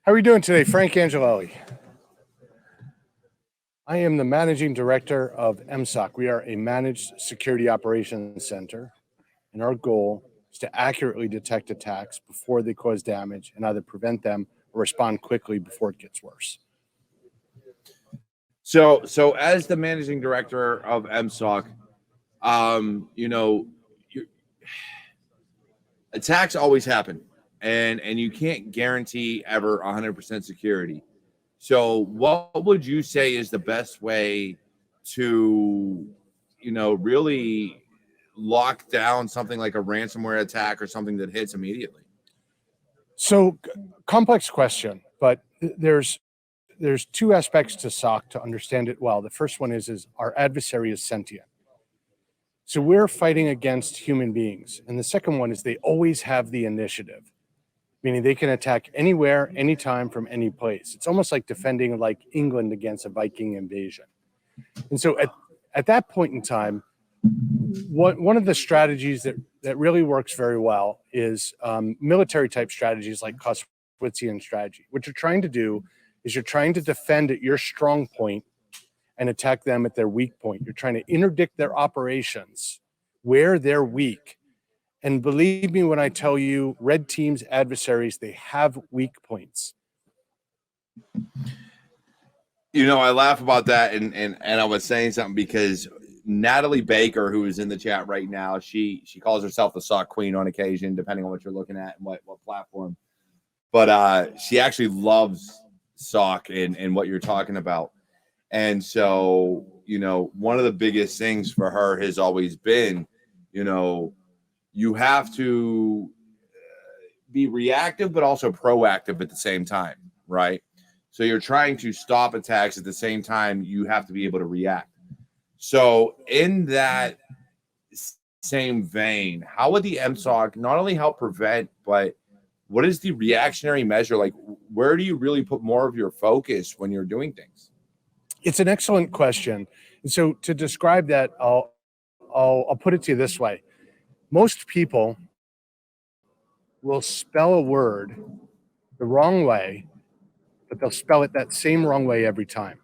How are we doing today? Frank Angiolelli. I am the managing director of mSOC. We are a managed security operations center, and our goal is to accurately detect attacks before they cause damage and either prevent them or respond quickly before it gets worse. So as the managing director of mSOC, attacks always happen, and you can't guarantee ever 100% security. So what would you say is the best way to, really lock down something like a ransomware attack or something that hits immediately? So complex question, but there's two aspects to SOC to understand it well. The first one is our adversary is sentient. So we're fighting against human beings. And the second one is they always have the initiative, meaning they can attack anywhere, anytime, from any place. It's almost like defending like England against a Viking invasion. And so at that point in time, one of the strategies that really works very well is military type strategies like Clausewitzian strategy. What you're trying to do is you're trying to defend at your strong point and attack them at their weak point. You're trying to interdict their operations where they're weak. And believe me when I tell you, red team's adversaries, they have weak points. I laugh about that, and I was saying something because Natalie Baker, who is in the chat right now, she calls herself the SOC queen on occasion, depending on what you're looking at and what platform. But she actually loves SOC and what you're talking about. And so, one of the biggest things for her has always been, you have to be reactive, but also proactive at the same time, right? So you're trying to stop attacks at the same time. You have to be able to react. So in that same vein, how would the mSOC not only help prevent, but what is the reactionary measure? Like, where do you really put more of your focus when you're doing things? It's an excellent question. And so to describe that, I'll put it to you this way. Most people will spell a word the wrong way, but they'll spell it that same wrong way every time.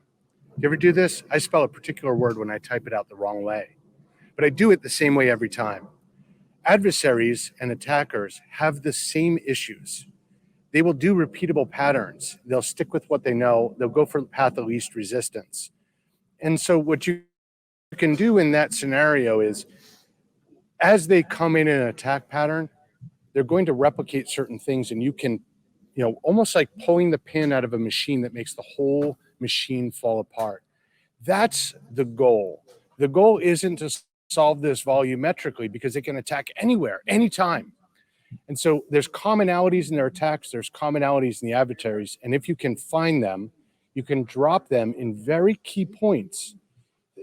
You ever do this? I spell a particular word when I type it out the wrong way, but I do it the same way every time. Adversaries and attackers have the same issues. They will do repeatable patterns. They'll stick with what they know. They'll go for the path of least resistance. And so what you can do in that scenario is, as they come in an attack pattern, they're going to replicate certain things, and you can, almost like pulling the pin out of a machine that makes the whole machine fall apart. That's the goal. The goal isn't to solve this volumetrically because they can attack anywhere, anytime. And so there's commonalities in their attacks, there's commonalities in the adversaries, and if you can find them, you can drop them in very key points.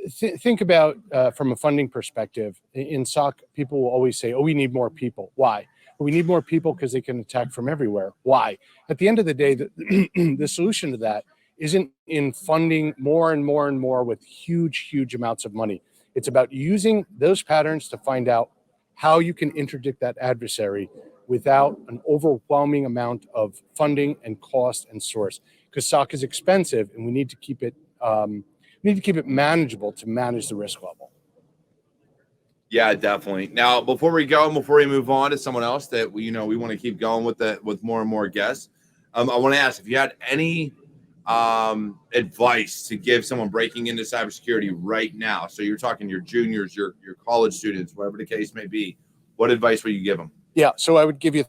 Think about from a funding perspective. In SOC, people will always say, oh, we need more people. Why? We need more people because they can attack from everywhere. Why? At the end of the day, the solution to that isn't in funding more and more and more with huge, huge amounts of money. It's about using those patterns to find out how you can interdict that adversary without an overwhelming amount of funding and cost and source. Because SOC is expensive, and we need to keep it manageable to manage the risk level. Yeah, definitely. Now, before we move on to someone else that we want to keep going with more and more guests, I want to ask if you had any advice to give someone breaking into cybersecurity right now. So you're talking your juniors, your college students, whatever the case may be. What advice would you give them? Yeah, so I would give you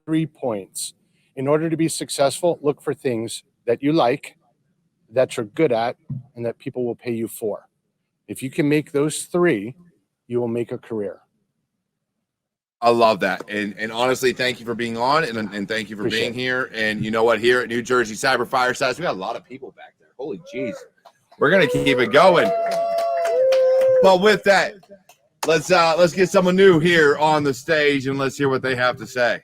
3 points. In order to be successful, look for things that you like, that you're good at, and that people will pay you for. If you can make those 3, you will make a career. I love that. And honestly, thank you for being on, and thank you for being here. And you know what? Here at New Jersey Cyber Fireside, we got a lot of people back there. Holy jeez. We're going to keep it going. But with that, let's get someone new here on the stage, and let's hear what they have to say.